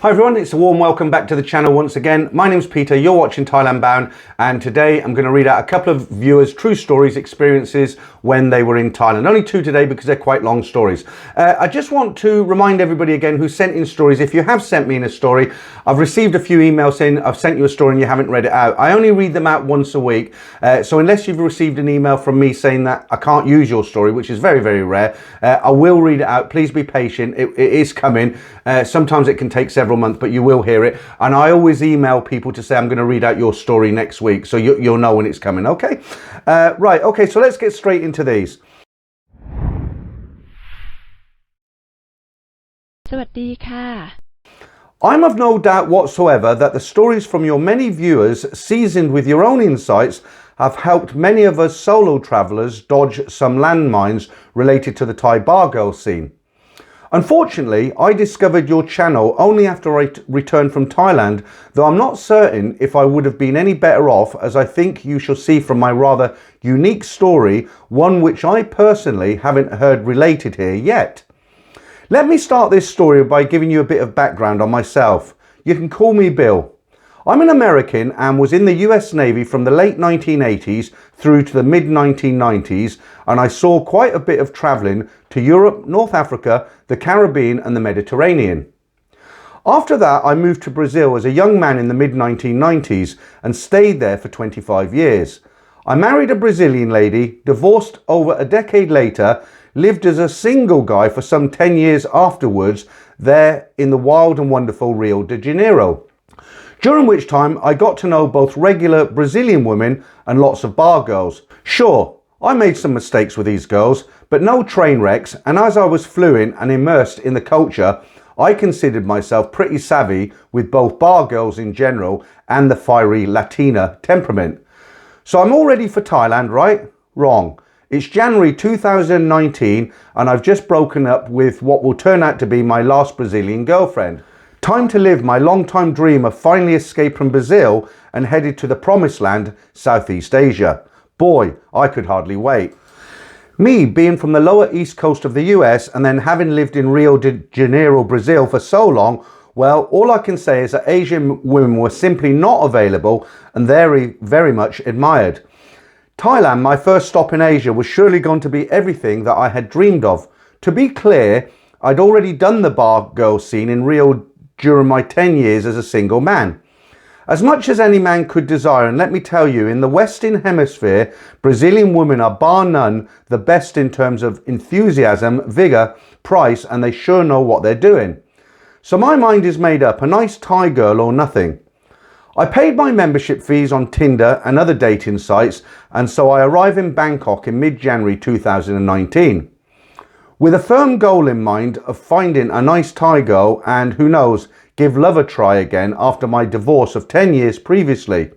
Hi everyone, it's a warm welcome back to the channel once again. My name's Peter, you're watching Thailandbound, and today I'm going to read out a couple of viewers' true stories, experiences when they were in Thailand. Only two today because they're quite long stories. I just want to remind everybody again who sent in stories, if you have sent me in a story, I've received a few emails saying I've sent you a story and you haven't read it out. I only read them out once a week, so unless you've received an email from me saying that I can't use your story, which is very, very rare, I will read it out. Please be patient, it is coming. Sometimes it can take several months, but you will hear it. And I always email people to say I'm going to read out your story next week, so you'll know when it's coming. Okay, right, okay, so let's get straight into these. สวัสดีค่ะ I'm of no doubt whatsoever that the stories from your many viewers, seasoned with your own insights, have helped many of us solo travellers dodge some landmines related to the Thai bar girl scene. Unfortunately, I discovered your channel only after I returned from Thailand, though I'm not certain if I would have been any better off, as I think you shall see from my rather unique story, one which I personally haven't heard related here yet. Let me start this story by giving you a bit of background on myself. You can call me Bill. I'm an American and was in the US Navy from the late 1980s through to the mid 1990s, and I saw quite a bit of travelling to Europe, North Africa, the Caribbean and the Mediterranean. After that, I moved to Brazil as a young man in the mid 1990s and stayed there for 25 years. I married a Brazilian lady, divorced over a decade later, lived as a single guy for some 10 years afterwards there in the wild and wonderful Rio de Janeiro. During which time I got to know both regular Brazilian women and lots of bar girls. Sure, I made some mistakes with these girls, but no train wrecks, and as I was fluent and immersed in the culture, I considered myself pretty savvy with both bar girls in general and the fiery Latina temperament. So I'm all ready for Thailand, right? Wrong. It's January 2019 and I've just broken up with what will turn out to be my last Brazilian girlfriend. Time to live my long-time dream of finally escape from Brazil and headed to the promised land, Southeast Asia. Boy, I could hardly wait. Me being from the lower east coast of the US and then having lived in Rio de Janeiro, Brazil for so long, well, all I can say is that Asian women were simply not available and very, very much admired. Thailand, my first stop in Asia, was surely going to be everything that I had dreamed of. To be clear, I'd already done the bar girl scene in Rio during my 10 years as a single man. As much as any man could desire, and let me tell you, in the Western Hemisphere, Brazilian women are bar none the best in terms of enthusiasm, vigour, price, and they sure know what they're doing. So my mind is made up, a nice Thai girl or nothing. I paid my membership fees on Tinder and other dating sites, and so I arrive in Bangkok in mid-January 2019. With a firm goal in mind of finding a nice Thai girl and, who knows, give love a try again after my divorce of 10 years previously.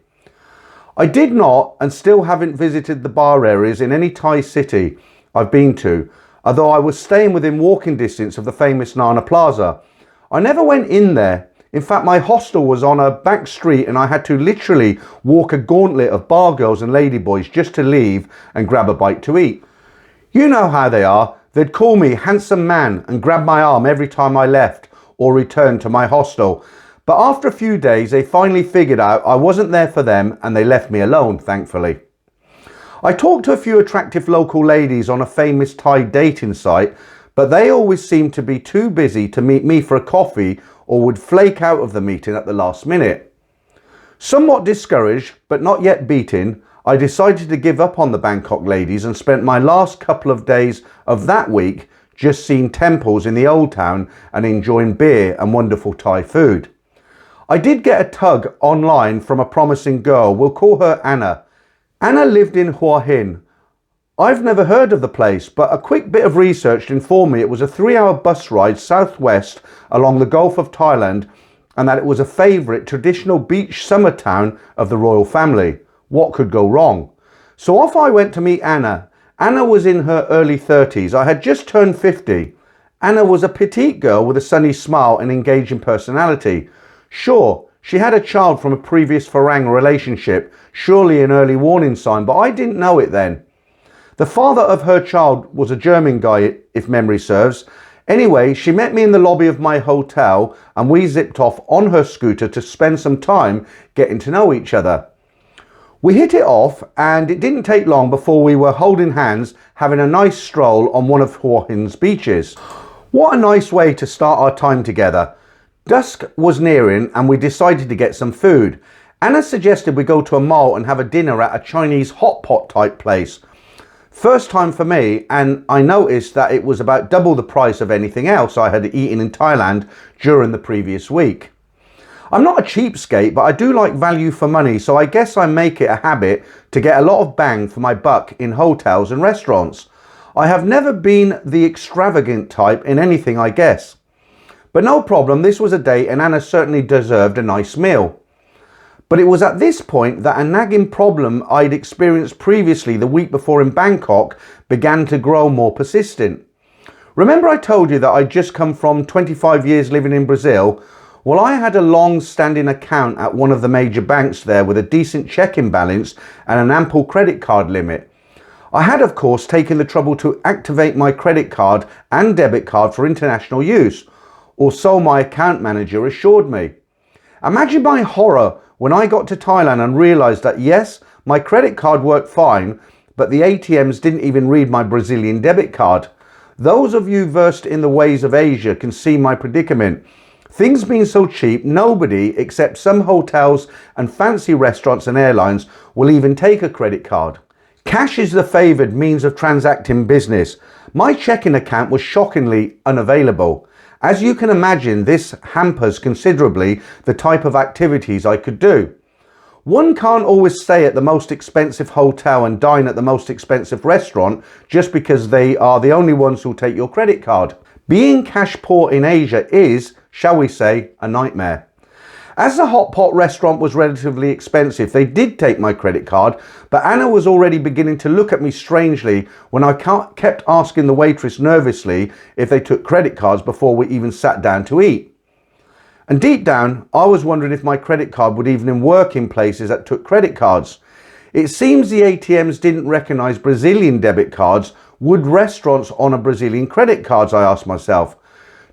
I did not and still haven't visited the bar areas in any Thai city I've been to, although I was staying within walking distance of the famous Nana Plaza. I never went in there. In fact, my hostel was on a back street and I had to literally walk a gauntlet of bar girls and ladyboys just to leave and grab a bite to eat. You know how they are. They'd call me handsome man and grab my arm every time I left or returned to my hostel. But after a few days, they finally figured out I wasn't there for them and they left me alone, thankfully. I talked to a few attractive local ladies on a famous Thai dating site, but they always seemed to be too busy to meet me for a coffee or would flake out of the meeting at the last minute. Somewhat discouraged, but not yet beaten, I decided to give up on the Bangkok ladies and spent my last couple of days of that week just seeing temples in the old town and enjoying beer and wonderful Thai food. I did get a tug online from a promising girl, we'll call her Anna. Anna lived in Hua Hin. I've never heard of the place, but a quick bit of research informed me it was a 3-hour bus ride southwest along the Gulf of Thailand and that it was a favourite traditional beach summer town of the royal family. What could go wrong? So off I went to meet Anna. Anna was in her early 30s. I had just turned 50. Anna was a petite girl with a sunny smile and engaging personality. Sure, she had a child from a previous Farang relationship, surely an early warning sign, but I didn't know it then. The father of her child was a German guy, if memory serves. Anyway, she met me in the lobby of my hotel and we zipped off on her scooter to spend some time getting to know each other. We hit it off and it didn't take long before we were holding hands having a nice stroll on one of Hawaii's beaches. What a nice way to start our time together. Dusk was nearing and we decided to get some food. Anna suggested we go to a mall and have a dinner at a Chinese hot pot type place. First time for me, and I noticed that it was about double the price of anything else I had eaten in Thailand during the previous week. I'm not a cheapskate, but I do like value for money, so I guess I make it a habit to get a lot of bang for my buck in hotels and restaurants. I have never been the extravagant type in anything, I guess. But no problem, this was a date and Anna certainly deserved a nice meal. But it was at this point that a nagging problem I'd experienced previously the week before in Bangkok began to grow more persistent. Remember I told you that I'd just come from 25 years living in Brazil? Well, I had a long-standing account at one of the major banks there with a decent checking balance and an ample credit card limit. I had, of course, taken the trouble to activate my credit card and debit card for international use, or so my account manager assured me. Imagine my horror when I got to Thailand and realised that yes, my credit card worked fine, but the ATMs didn't even read my Brazilian debit card. Those of you versed in the ways of Asia can see my predicament. Things being so cheap, nobody except some hotels and fancy restaurants and airlines will even take a credit card. Cash is the favoured means of transacting business. My checking account was shockingly unavailable. As you can imagine, this hampers considerably the type of activities I could do. One can't always stay at the most expensive hotel and dine at the most expensive restaurant just because they are the only ones who'll take your credit card. Being cash poor in Asia is, shall we say, a nightmare. As the hot pot restaurant was relatively expensive, they did take my credit card, but Anna was already beginning to look at me strangely when I kept asking the waitress nervously if they took credit cards before we even sat down to eat. And deep down, I was wondering if my credit card would even work in places that took credit cards. It seems the ATMs didn't recognise Brazilian debit cards. Would restaurants honour Brazilian credit cards, I asked myself.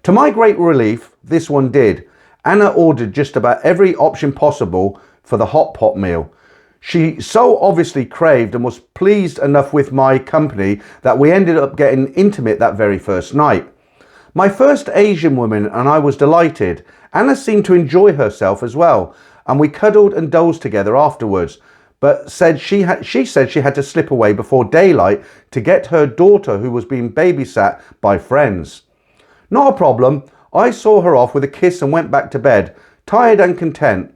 To my great relief, this one did. Anna ordered just about every option possible for the hot pot meal. She so obviously craved and was pleased enough with my company that we ended up getting intimate that very first night. My first Asian woman and I was delighted. Anna seemed to enjoy herself as well, and we cuddled and dozed together afterwards, but said she said she had to slip away before daylight to get her daughter who was being babysat by friends. Not a problem. I saw her off with a kiss and went back to bed, tired and content.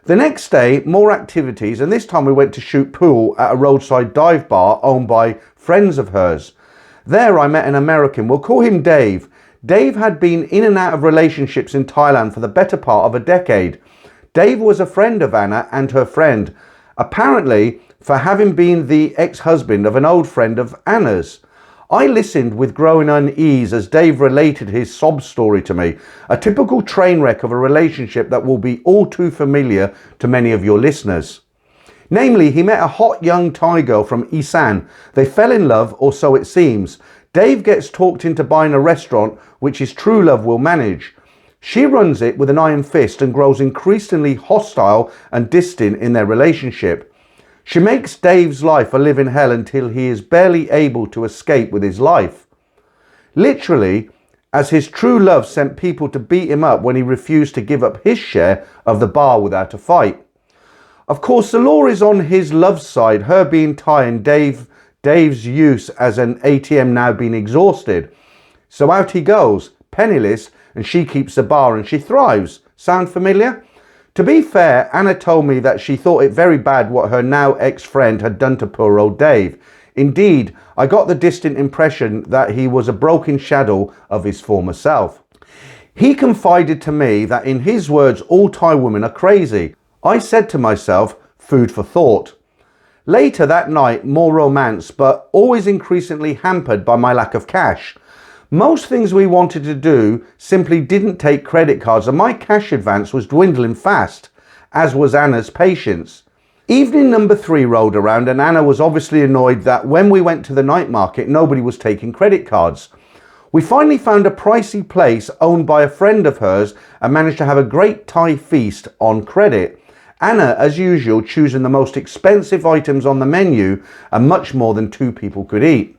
The next day, more activities, and this time we went to shoot pool at a roadside dive bar owned by friends of hers. There I met an American, we'll call him Dave. Dave had been in and out of relationships in Thailand for the better part of a decade. Dave was a friend of Anna and her friend, apparently for having been the ex-husband of an old friend of Anna's. I listened with growing unease as Dave related his sob story to me, a typical train wreck of a relationship that will be all too familiar to many of your listeners. Namely, he met a hot young Thai girl from Isan. They fell in love, or so it seems. Dave gets talked into buying a restaurant which his true love will manage. She runs it with an iron fist and grows increasingly hostile and distant in their relationship. She makes Dave's life a living hell until he is barely able to escape with his life. Literally, as his true love sent people to beat him up when he refused to give up his share of the bar without a fight. Of course, the law is on his love side, her being Thai and Dave's use as an ATM now being exhausted. So out he goes, penniless, and she keeps the bar and she thrives. Sound familiar? To be fair, Anna told me that she thought it very bad what her now ex-friend had done to poor old Dave. Indeed, I got the distant impression that he was a broken shadow of his former self. He confided to me that in his words, all Thai women are crazy. I said to myself, food for thought. Later that night, more romance, but always increasingly hampered by my lack of cash. Most things we wanted to do simply didn't take credit cards and my cash advance was dwindling fast, as was Anna's patience. Evening number 3 rolled around and Anna was obviously annoyed that when we went to the night market nobody was taking credit cards. We finally found a pricey place owned by a friend of hers and managed to have a great Thai feast on credit. Anna, as usual, choosing the most expensive items on the menu and much more than two people could eat.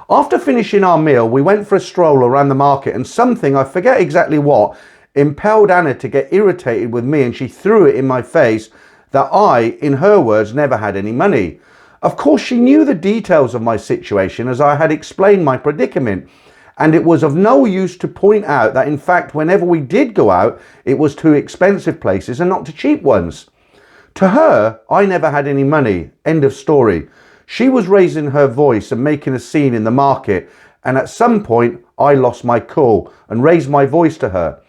After finishing our meal, we went for a stroll around the market, and something, I forget exactly what, impelled Anna to get irritated with me, and she threw it in my face that I, in her words, never had any money. Of course, she knew the details of my situation as I had explained my predicament, and it was of no use to point out that in fact whenever we did go out it was to expensive places and not to cheap ones. To her, I never had any money, end of story. She was raising her voice and making a scene in the market, and at some point I lost my cool and raised my voice to her.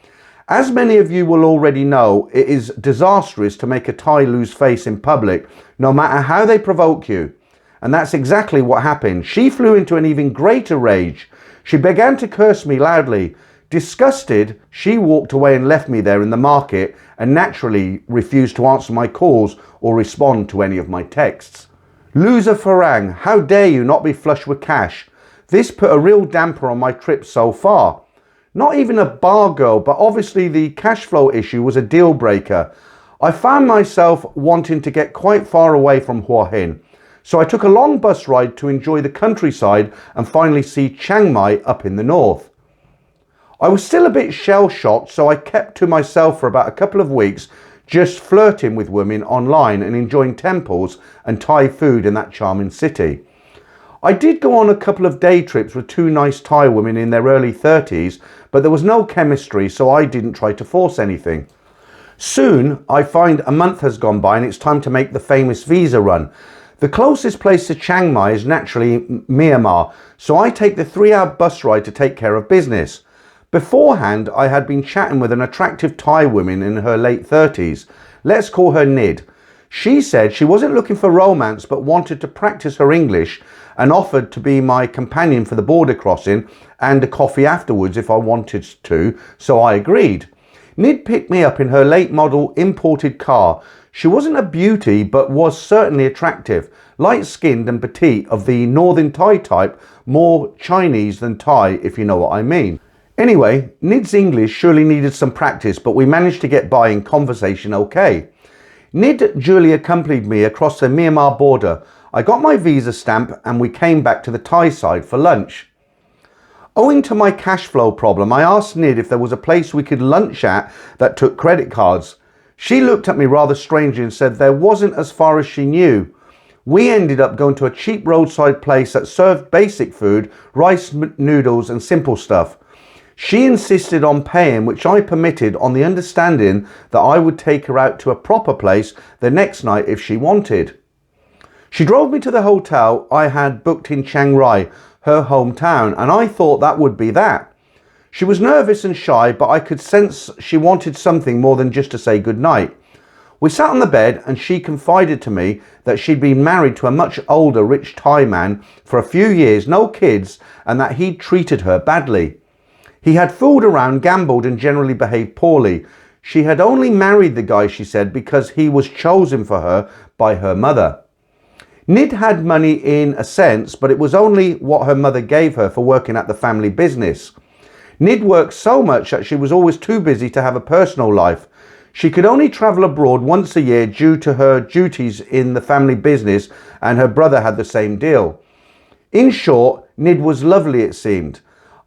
As many of you will already know, it is disastrous to make a Thai lose face in public, no matter how they provoke you. And that's exactly what happened. She flew into an even greater rage. She began to curse me loudly. Disgusted, she walked away and left me there in the market, and naturally refused to answer my calls or respond to any of my texts. Loser Farang, how dare you not be flush with cash? This put a real damper on my trip so far. Not even a bar girl, but obviously the cash flow issue was a deal breaker. I found myself wanting to get quite far away from Hua Hin, so I took a long bus ride to enjoy the countryside and finally see Chiang Mai up in the north. I was still a bit shell-shocked, so I kept to myself for about a couple of weeks, just flirting with women online and enjoying temples and Thai food in that charming city. I did go on a couple of day trips with two nice Thai women in their early 30s, but there was no chemistry, so I didn't try to force anything. Soon, I find a month has gone by and it's time to make the famous visa run. The closest place to Chiang Mai is naturally Myanmar, so I take the 3-hour bus ride to take care of business. Beforehand, I had been chatting with an attractive Thai woman in her late 30s. Let's call her Nid. She said she wasn't looking for romance but wanted to practice her English and offered to be my companion for the border crossing and a coffee afterwards if I wanted to, so I agreed. Nid picked me up in her late model imported car. She wasn't a beauty but was certainly attractive, light-skinned and petite, of the northern Thai type, more Chinese than Thai if you know what I mean. Anyway, Nid's English surely needed some practice, but we managed to get by in conversation okay. Nid duly accompanied me across the Myanmar border. I got my visa stamp and we came back to the Thai side for lunch. Owing to my cash flow problem, I asked Nid if there was a place we could lunch at that took credit cards. She looked at me rather strangely and said there wasn't as far as she knew. We ended up going to a cheap roadside place that served basic food, rice, noodles and simple stuff. She insisted on paying, which I permitted on the understanding that I would take her out to a proper place the next night if she wanted. She drove me to the hotel I had booked in Chiang Rai, her hometown, and I thought that would be that. She was nervous and shy, but I could sense she wanted something more than just to say goodnight. We sat on the bed and she confided to me that she'd been married to a much older rich Thai man for a few years, no kids, and that he'd treated her badly. He had fooled around, gambled and generally behaved poorly. She had only married the guy, she said, because he was chosen for her by her mother. Nid had money in a sense, but it was only what her mother gave her for working at the family business. Nid worked so much that she was always too busy to have a personal life. She could only travel abroad once a year due to her duties in the family business, and her brother had the same deal. In short, Nid was lovely, it seemed.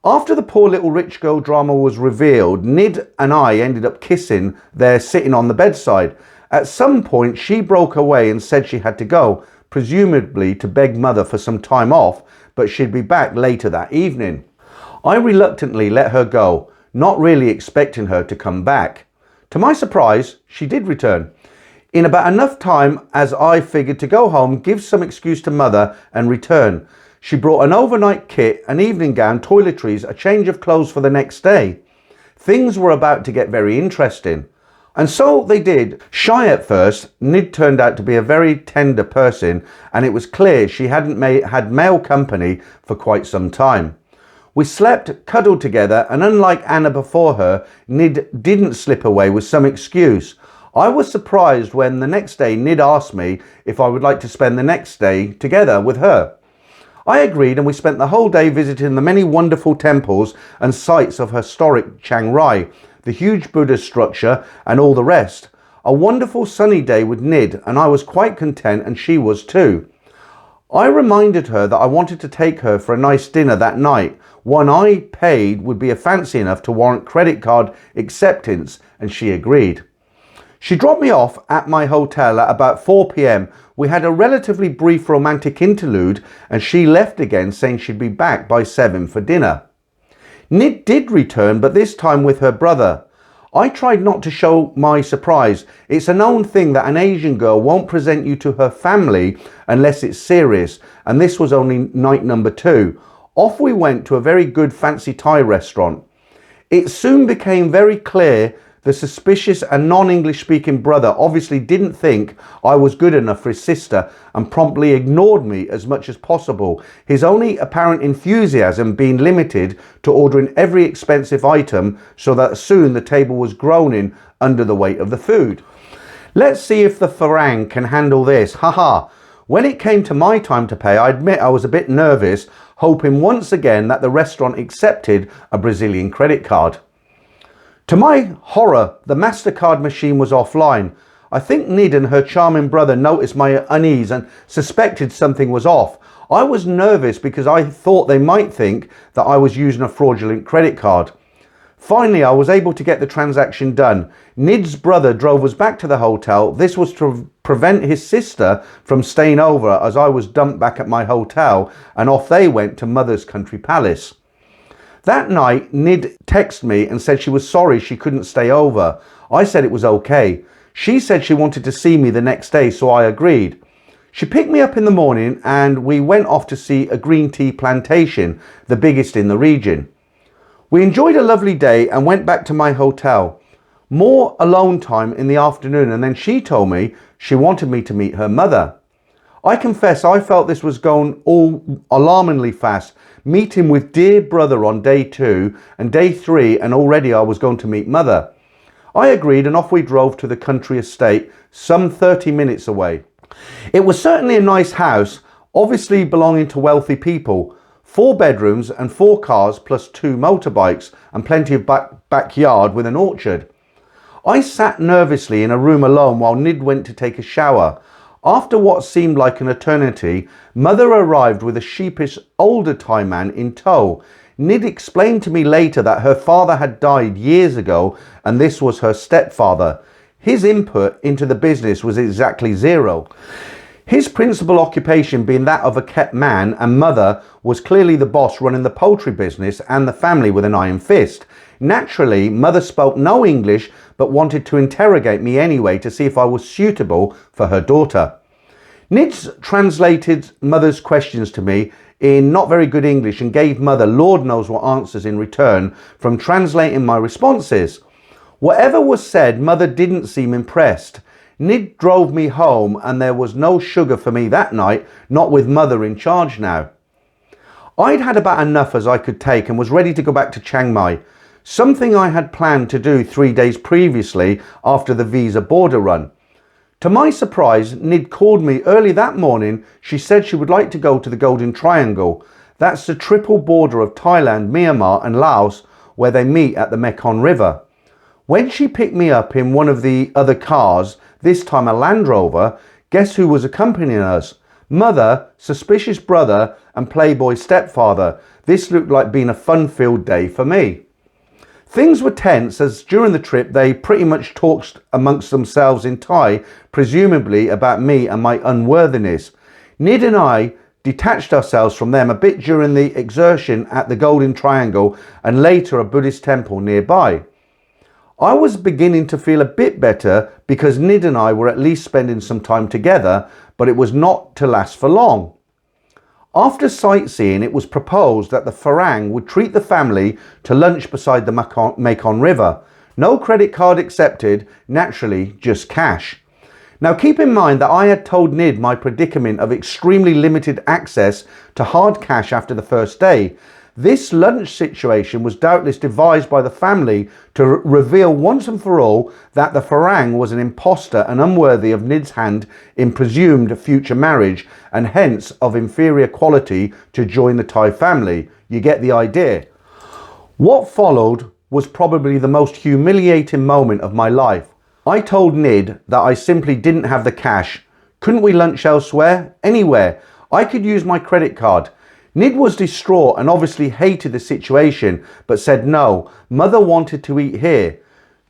After the poor little rich girl drama was revealed, Nid and I ended up kissing there sitting on the bedside. At some point she broke away and said she had to go, presumably to beg mother for some time off, but she'd be back later that evening. I reluctantly let her go, not really expecting her to come back. To my surprise, she did return. In about enough time as I figured to go home, give some excuse to mother and return. She brought an overnight kit, an evening gown, toiletries, a change of clothes for the next day. Things were about to get very interesting. And so they did. Shy at first, Nid turned out to be a very tender person, and it was clear she hadn't had male company for quite some time. We slept, cuddled together, and unlike Anna before her, Nid didn't slip away with some excuse. I was surprised when the next day Nid asked me if I would like to spend the next day together with her. I agreed, and we spent the whole day visiting the many wonderful temples and sites of historic Chiang Rai, the huge Buddha structure and all the rest. A wonderful sunny day with Nid, and I was quite content, and she was too. I reminded her that I wanted to take her for a nice dinner that night. One I paid would be fancy enough to warrant credit card acceptance, and she agreed. She dropped me off at my hotel at about 4 p.m. We had a relatively brief romantic interlude, and she left again saying she'd be back by 7 for dinner. Nid did return, but this time with her brother. I tried not to show my surprise. It's a known thing that an Asian girl won't present you to her family unless it's serious, and this was only night number 2. Off we went to a very good fancy Thai restaurant. It soon became very clear the suspicious and non-English speaking brother obviously didn't think I was good enough for his sister and promptly ignored me as much as possible, his only apparent enthusiasm being limited to ordering every expensive item so that soon the table was groaning under the weight of the food. Let's see if the Farang can handle this, haha. When it came to my time to pay, I admit I was a bit nervous, hoping once again that the restaurant accepted a Brazilian credit card. To my horror, the MasterCard machine was offline. I think Nid and her charming brother noticed my unease and suspected something was off. I was nervous because I thought they might think that I was using a fraudulent credit card. Finally, I was able to get the transaction done. Nid's brother drove us back to the hotel. This was to prevent his sister from staying over, as I was dumped back at my hotel, and off they went to Mother's country palace. That night, Nid texted me and said she was sorry she couldn't stay over. I said it was okay. She said she wanted to see me the next day, so I agreed. She picked me up in the morning and we went off to see a green tea plantation, the biggest in the region. We enjoyed a lovely day and went back to my hotel. More alone time in the afternoon, and then she told me she wanted me to meet her mother. I confess I felt this was going all alarmingly fast, meeting with dear brother on day 2 and day 3, and already I was going to meet mother. I agreed and off we drove to the country estate, some 30 minutes away. It was certainly a nice house, obviously belonging to wealthy people. 4 bedrooms and 4 cars plus 2 motorbikes and plenty of backyard with an orchard. I sat nervously in a room alone while Nid went to take a shower. After what seemed like an eternity, mother arrived with a sheepish older Thai man in tow. Nid explained to me later that her father had died years ago and this was her stepfather. His input into the business was exactly 0. His principal occupation being that of a kept man, and mother was clearly the boss running the poultry business and the family with an iron fist. Naturally, mother spoke no English but wanted to interrogate me anyway to see if I was suitable for her daughter. Nids translated mother's questions to me in not very good English and gave mother Lord knows what answers in return from translating my responses. Whatever was said, mother didn't seem impressed. Nid drove me home and there was no sugar for me that night, not with mother in charge now. I'd had about enough as I could take and was ready to go back to Chiang Mai, something I had planned to do 3 days previously after the visa border run. To my surprise, Nid called me early that morning. She said she would like to go to the Golden Triangle. That's the triple border of Thailand, Myanmar and Laos, where they meet at the Mekong River. When she picked me up in one of the other cars, this time a Land Rover, guess who was accompanying us? Mother, suspicious brother and playboy stepfather. This looked like being a fun-filled day for me. Things were tense as during the trip they pretty much talked amongst themselves in Thai, presumably about me and my unworthiness. Nid and I detached ourselves from them a bit during the exertion at the Golden Triangle and later a Buddhist temple nearby. I was beginning to feel a bit better because Nid and I were at least spending some time together, but it was not to last for long. After sightseeing, it was proposed that the Farang would treat the family to lunch beside the Mekong River. No credit card accepted, naturally just cash. Now keep in mind that I had told Nid my predicament of extremely limited access to hard cash after the first day. This lunch situation was doubtless devised by the family to reveal once and for all that the Farang was an impostor and unworthy of Nid's hand in presumed future marriage, and hence of inferior quality to join the Thai family. You get the idea. What followed was probably the most humiliating moment of my life. I told Nid that I simply didn't have the cash. Couldn't we lunch elsewhere? Anywhere. I could use my credit card. Nid was distraught and obviously hated the situation, but said no, mother wanted to eat here.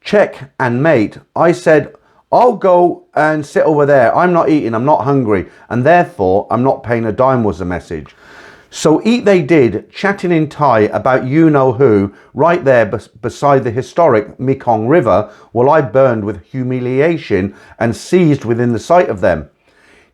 Check and mate. I said, I'll go and sit over there. I'm not eating, I'm not hungry, and therefore I'm not paying a dime, was the message. So eat they did, chatting in Thai about you-know-who, right there beside the historic Mekong River, while I burned with humiliation and seized within the sight of them.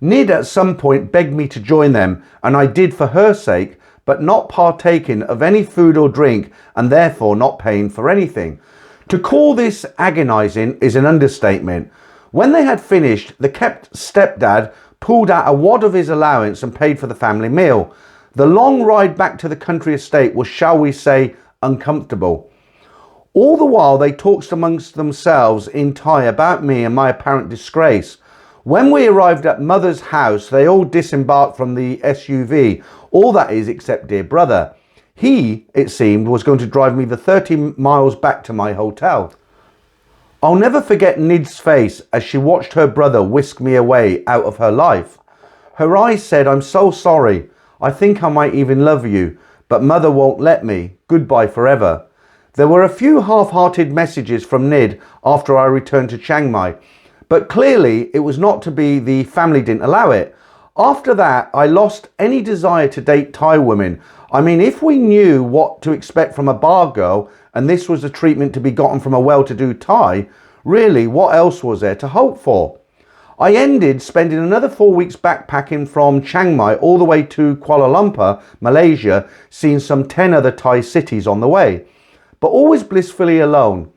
Nid at some point begged me to join them, and I did for her sake, but not partaking of any food or drink, and therefore not paying for anything. To call this agonizing is an understatement. When they had finished, the kept stepdad pulled out a wad of his allowance and paid for the family meal. The long ride back to the country estate was, shall we say, uncomfortable. All the while they talked amongst themselves in Thai about me and my apparent disgrace. When we arrived at mother's house, they all disembarked from the SUV, all that is except dear brother. He, it seemed, was going to drive me the 30 miles back to my hotel. I'll never forget Nid's face as she watched her brother whisk me away out of her life. Her eyes said, I'm so sorry. I think I might even love you, but mother won't let me. Goodbye forever. There were a few half-hearted messages from Nid after I returned to Chiang Mai, but clearly it was not to be. The family didn't allow it. After that, I lost any desire to date Thai women. I mean, if we knew what to expect from a bar girl, and this was the treatment to be gotten from a well-to-do Thai, really, what else was there to hope for? I ended spending another 4 weeks backpacking from Chiang Mai all the way to Kuala Lumpur, Malaysia, seeing some 10 other Thai cities on the way, but always blissfully alone.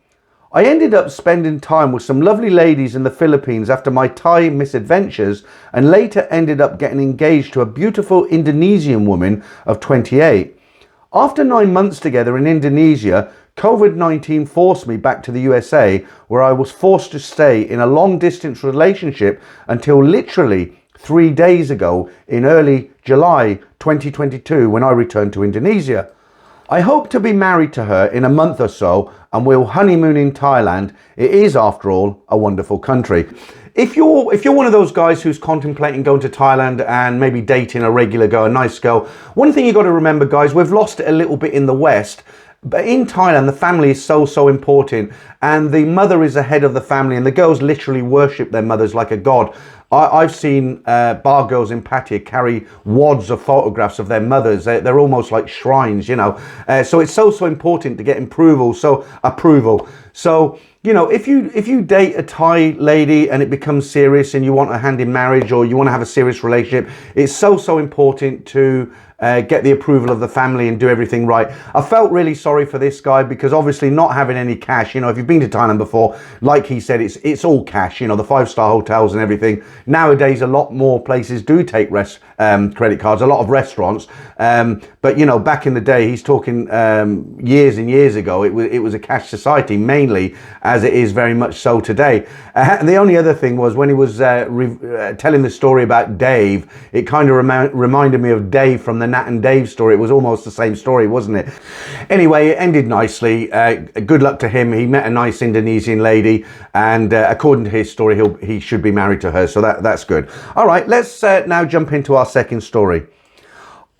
I ended up spending time with some lovely ladies in the Philippines after my Thai misadventures, and later ended up getting engaged to a beautiful Indonesian woman of 28. After 9 months together in Indonesia, COVID-19 forced me back to the USA, where I was forced to stay in a long-distance relationship until literally 3 days ago in early July 2022 when I returned to Indonesia. I hope to be married to her in a month or so, and we'll honeymoon in Thailand. It is, after all, a wonderful country. If you're one of those guys who's contemplating going to Thailand and maybe dating a regular girl, a nice girl, one thing you got to remember, guys, we've lost it a little bit in the West. But in Thailand, the family is so important, and the mother is the head of the family, and the girls literally worship their mothers like a god. I've seen bar girls in Pattaya carry wads of photographs of their mothers. They're almost like shrines, you know. So it's so important to get approval. So, you know, if you date a Thai lady and it becomes serious and you want a hand in marriage, or you want to have a serious relationship, it's so important to get the approval of the family and do everything right. I felt really sorry for this guy, because obviously not having any cash, you know, if you've been to Thailand before, like he said, it's all cash, you know, the 5-star hotels and everything. Nowadays, a lot more places do take credit cards, a lot of restaurants. But, you know, back in the day, he's talking years and years ago, it was a cash society, mainly, as it is very much so today. And the only other thing was, when he was telling the story about Dave, it kind of reminded me of Dave from the Nat and Dave story. It was almost the same story, wasn't it? Anyway, it ended nicely. Good luck to him. He met a nice Indonesian lady, and according to his story, he should be married to her. So that's good. All right, let's now jump into our second story.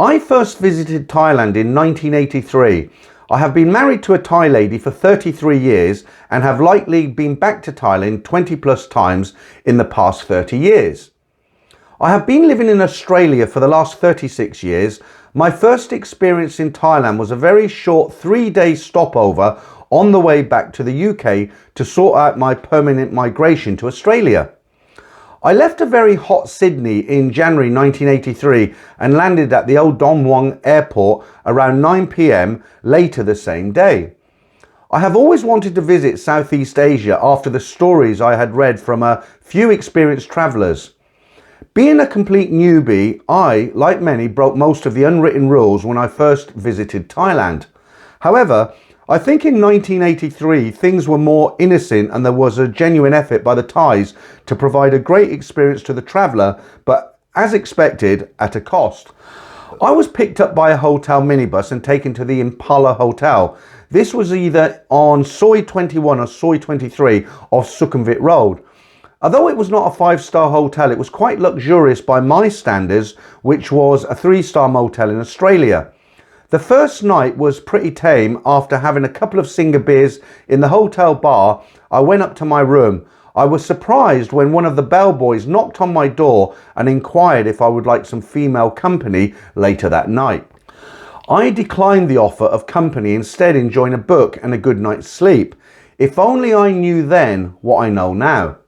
I first visited Thailand in 1983. I have been married to a Thai lady for 33 years and have likely been back to Thailand 20 plus times in the past 30 years. I have been living in Australia for the last 36 years. My first experience in Thailand was a very short 3-day stopover on the way back to the UK to sort out my permanent migration to Australia. I left a very hot Sydney in January 1983 and landed at the old Don Mueang airport around 9 p.m. later the same day. I have always wanted to visit Southeast Asia after the stories I had read from a few experienced travellers. Being a complete newbie, I, like many, broke most of the unwritten rules when I first visited Thailand. However, I think in 1983 things were more innocent and there was a genuine effort by the Thais to provide a great experience to the traveller, but as expected, at a cost. I was picked up by a hotel minibus and taken to the Impala Hotel. This was either on Soi 21 or Soi 23 of Sukhumvit Road. Although it was not a 5-star hotel, it was quite luxurious by my standards, which was a 3-star motel in Australia. The first night was pretty tame. After having a couple of Singer beers in the hotel bar, I went up to my room. I was surprised when one of the bellboys knocked on my door and inquired if I would like some female company later that night. I declined the offer of company, instead enjoying a book and a good night's sleep. If only I knew then what I know now.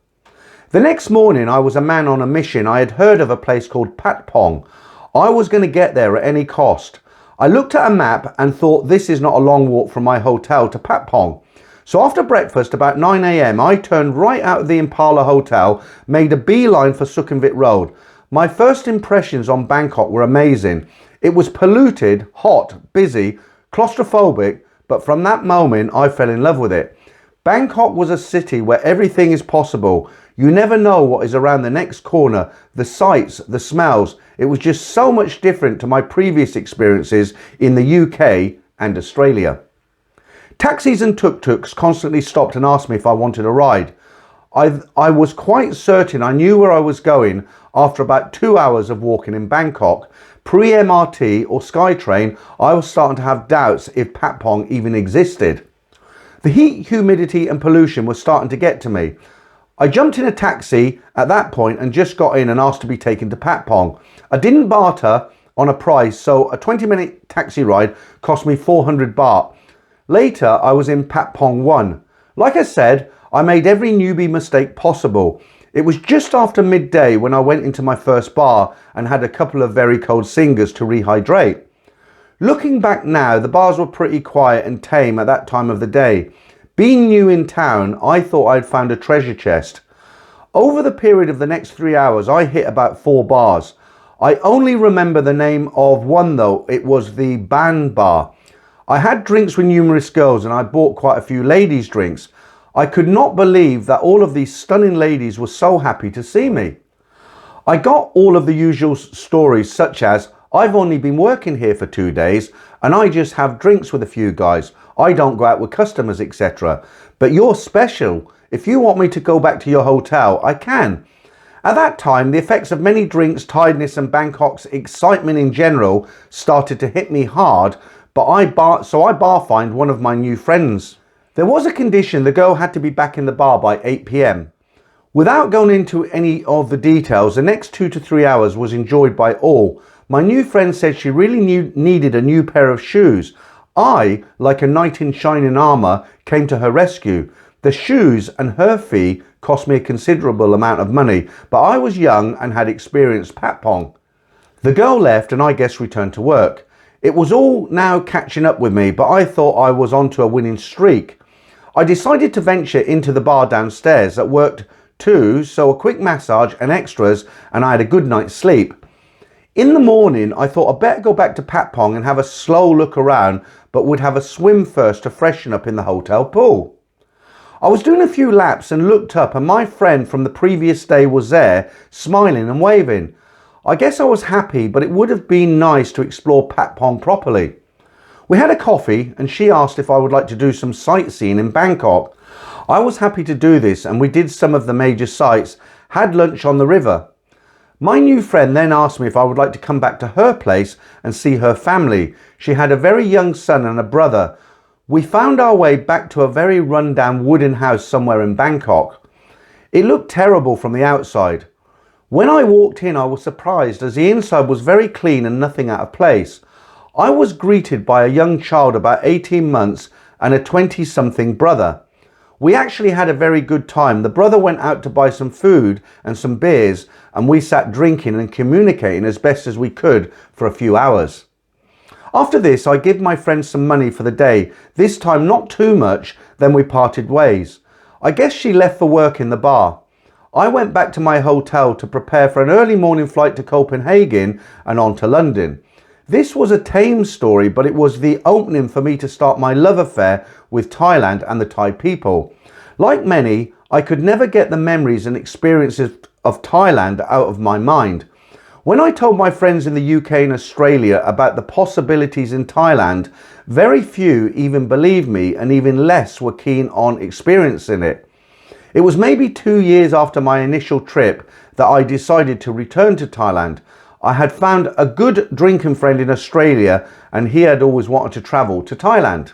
The next morning I was a man on a mission. I had heard of a place called Patpong. I was going to get there at any cost. I looked at a map and thought this is not a long walk from my hotel to Patpong. So after breakfast about 9 a.m. I turned right out of the Impala Hotel, made a beeline for Sukhumvit Road. My first impressions on Bangkok were amazing. It was polluted, hot, busy, claustrophobic, but from that moment I fell in love with it. Bangkok was a city where everything is possible. You never know what is around the next corner, the sights, the smells. It was just so much different to my previous experiences in the UK and Australia. Taxis and tuk-tuks constantly stopped and asked me if I wanted a ride. I was quite certain I knew where I was going after about 2 hours of walking in Bangkok. Pre-MRT or SkyTrain, I was starting to have doubts if Patpong even existed. The heat, humidity and pollution was starting to get to me. I jumped in a taxi at that point and just got in and asked to be taken to Patpong. I didn't barter on a price, so a 20-minute taxi ride cost me 400 baht. Later, I was in Patpong 1. Like I said, I made every newbie mistake possible. It was just after midday when I went into my first bar and had a couple of very cold singers to rehydrate. Looking back now, the bars were pretty quiet and tame at that time of the day. Being new in town, I thought I'd found a treasure chest. Over the period of the next 3 hours, I hit about 4 bars. I only remember the name of one though. It was the Band Bar. I had drinks with numerous girls and I bought quite a few ladies' drinks. I could not believe that all of these stunning ladies were so happy to see me. I got all of the usual stories such as, I've only been working here for 2 days and I just have drinks with a few guys. I don't go out with customers, etc. But you're special. If you want me to go back to your hotel, I can. At that time, the effects of many drinks, tiredness and Bangkok's excitement in general started to hit me hard, but I bar-fined one of my new friends. There was a condition: the girl had to be back in the bar by 8 p.m. Without going into any of the details, the next 2 to 3 hours was enjoyed by all. My new friend said she really needed a new pair of shoes. I, like a knight in shining armour, came to her rescue. The shoes and her fee cost me a considerable amount of money, but I was young and had experienced Patpong. The girl left and I guess returned to work. It was all now catching up with me, but I thought I was onto a winning streak. I decided to venture into the bar downstairs that worked too, so a quick massage and extras and I had a good night's sleep. In the morning, I thought I'd better go back to Patpong and have a slow look around, but would have a swim first to freshen up in the hotel pool. I was doing a few laps and looked up and my friend from the previous day was there, smiling and waving. I guess I was happy, but it would have been nice to explore Patpong properly. We had a coffee and she asked if I would like to do some sightseeing in Bangkok. I was happy to do this and we did some of the major sites, had lunch on the river. My new friend then asked me if I would like to come back to her place and see her family. She had a very young son and a brother. We found our way back to a very run-down wooden house somewhere in Bangkok. It looked terrible from the outside. When I walked in, I was surprised as the inside was very clean and nothing out of place. I was greeted by a young child about 18 months and a 20-something brother. We actually had a very good time. The brother went out to buy some food and some beers and we sat drinking and communicating as best as we could for a few hours. After this, I gave my friend some money for the day, this time not too much, then we parted ways. I guess she left for work in the bar. I went back to my hotel to prepare for an early morning flight to Copenhagen and on to London. This was a tame story, but it was the opening for me to start my love affair with Thailand and the Thai people. Like many, I could never get the memories and experiences of Thailand out of my mind. When I told my friends in the UK and Australia about the possibilities in Thailand, very few even believed me, and even less were keen on experiencing it. It was maybe 2 years after my initial trip that I decided to return to Thailand. I had found a good drinking friend in Australia, and he had always wanted to travel to Thailand.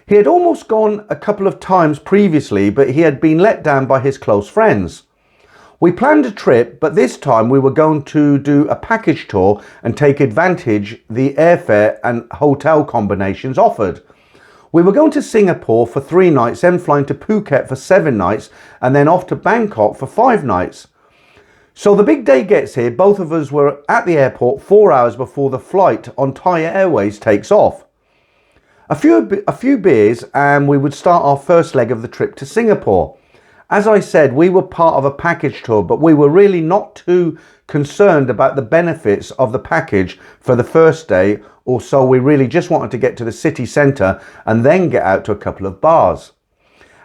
He had almost gone a couple of times previously, but he had been let down by his close friends. We planned a trip, but this time we were going to do a package tour and take advantage the airfare and hotel combinations offered. We were going to Singapore for 3 nights, then flying to Phuket for 7 nights, and then off to Bangkok for 5 nights. So the big day gets here. Both of us were at the airport 4 hours before the flight on Thai Airways takes off. A few beers and we would start our first leg of the trip to Singapore. As I said, we were part of a package tour, but we were really not too concerned about the benefits of the package for the first day or so. We really just wanted to get to the city centre and then get out to a couple of bars.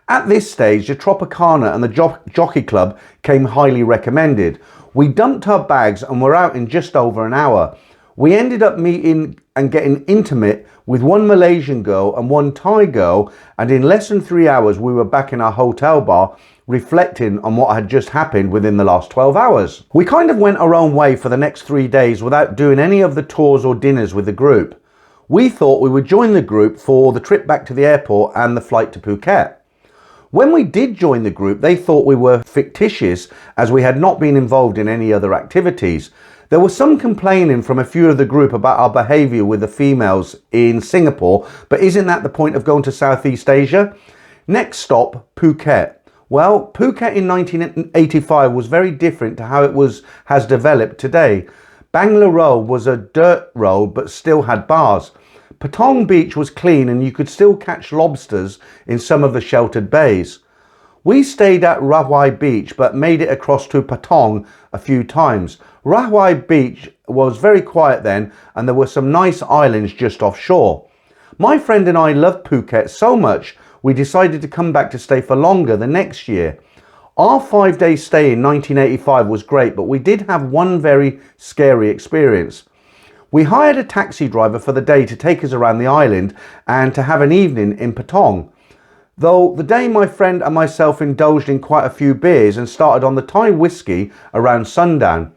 At this stage, the Tropicana and the Jockey Club came highly recommended. We dumped our bags and were out in just over an hour. We ended up meeting and getting intimate with one Malaysian girl and one Thai girl, and in less than 3 hours we were back in our hotel bar reflecting on what had just happened within the last 12 hours. We kind of went our own way for the next 3 days without doing any of the tours or dinners with the group. We thought we would join the group for the trip back to the airport and the flight to Phuket. When we did join the group, they thought we were fictitious as we had not been involved in any other activities. There was some complaining from a few of the group about our behaviour with the females in Singapore, but isn't that the point of going to Southeast Asia? Next stop, Phuket. Well, Phuket in 1985 was very different to how it has developed today. Bangla Road was a dirt road but still had bars. Patong Beach was clean and you could still catch lobsters in some of the sheltered bays. We stayed at Rahway Beach but made it across to Patong a few times. Rahway Beach was very quiet then and there were some nice islands just offshore. My friend and I loved Phuket so much we decided to come back to stay for longer the next year. Our 5-day stay in 1985 was great, but we did have one very scary experience. We hired a taxi driver for the day to take us around the island and to have an evening in Patong. Though the day my friend and myself indulged in quite a few beers and started on the Thai whiskey around sundown.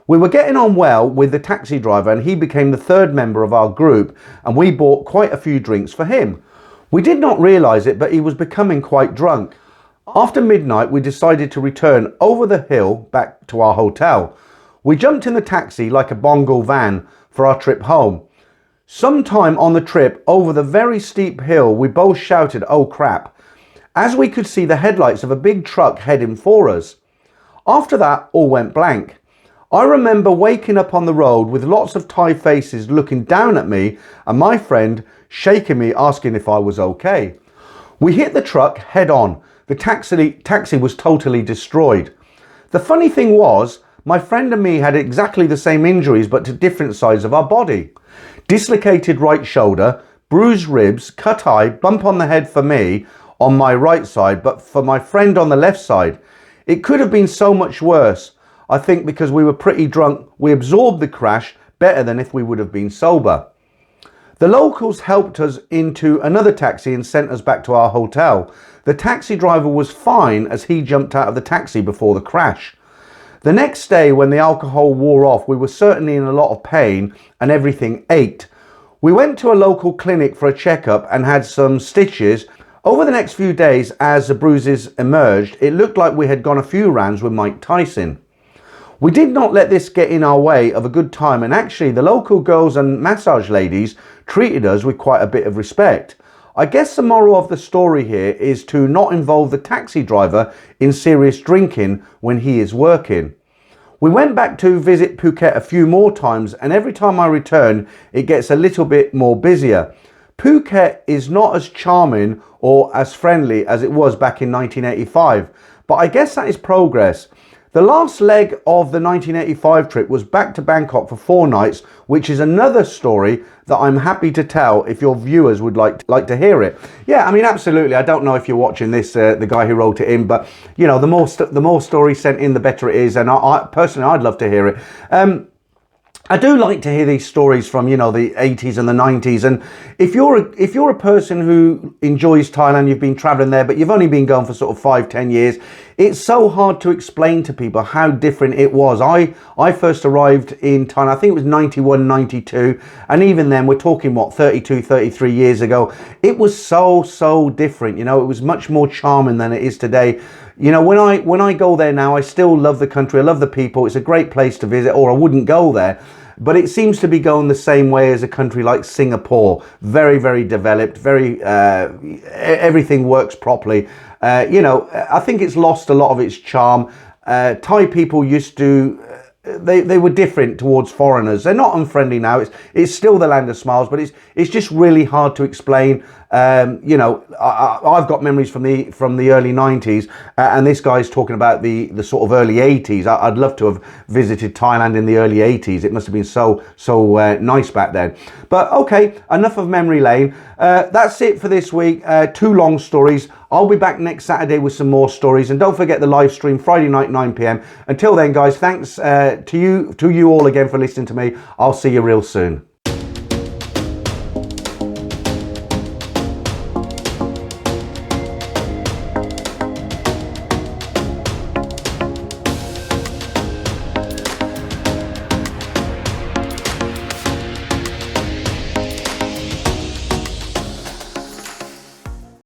We were getting on well with the taxi driver and he became the third member of our group and we bought quite a few drinks for him. We did not realise it, but he was becoming quite drunk. After midnight we decided to return over the hill back to our hotel. We jumped in the taxi like a bongo van for our trip home. Sometime on the trip over the very steep hill we both shouted, "Oh crap," as we could see the headlights of a big truck heading for us. After that all went blank. I remember waking up on the road with lots of Thai faces looking down at me and my friend shaking me asking if I was okay. We hit the truck head on. The taxi was totally destroyed. The funny thing was, my friend and me had exactly the same injuries but to different sides of our body. Dislocated right shoulder, bruised ribs, cut eye, bump on the head for me on my right side, but for my friend on the left side. It could have been so much worse. I think because we were pretty drunk, we absorbed the crash better than if we would have been sober. The locals helped us into another taxi and sent us back to our hotel. The taxi driver was fine as he jumped out of the taxi before the crash. The next day when the alcohol wore off, we were certainly in a lot of pain and everything ached. We went to a local clinic for a checkup and had some stitches. Over the next few days as the bruises emerged, it looked like we had gone a few rounds with Mike Tyson. We did not let this get in our way of a good time, and actually the local girls and massage ladies treated us with quite a bit of respect. I guess the moral of the story here is to not involve the taxi driver in serious drinking when he is working. We went back to visit Phuket a few more times and every time I return it gets a little bit more busier. Phuket is not as charming or as friendly as it was back in 1985, but I guess that is progress. The last leg of the 1985 trip was back to Bangkok for 4 nights, which is another story that I'm happy to tell if your viewers would like to hear it. Yeah, I mean, absolutely. I don't know if you're watching this, the guy who wrote it in, but you know, the more stories sent in, the better it is. And I personally, I'd love to hear it. I do like to hear these stories from, you know, the 80s and the 90s. And if you're a person who enjoys Thailand, you've been traveling there, but you've only been going for sort of 5-10 years, it's so hard to explain to people how different it was. I first arrived in Thailand, I think it was 91, 92. And even then, we're talking, what, 32, 33 years ago. It was so different. You know, it was much more charming than it is today. You know, when I go there now, I still love the country. I love the people. It's a great place to visit, or I wouldn't go there. But it seems to be going the same way as a country like Singapore. Very developed, everything works properly. You know, I think it's lost a lot of its charm. Thai people used to, they were different towards foreigners. They're not unfriendly now. It's still the land of smiles, but it's just really hard to explain. You know, I've got memories from the early 90s, and this guy's talking about the sort of early 80s. I'd love to have visited Thailand in the early 80s. It must have been so nice back then. But okay, enough of memory lane. That's it for this week. 2 long stories. I'll be back next Saturday with some more stories, and don't forget the live stream Friday night 9 p.m. Until then, guys, thanks to you all again for listening to me. I'll see you real soon.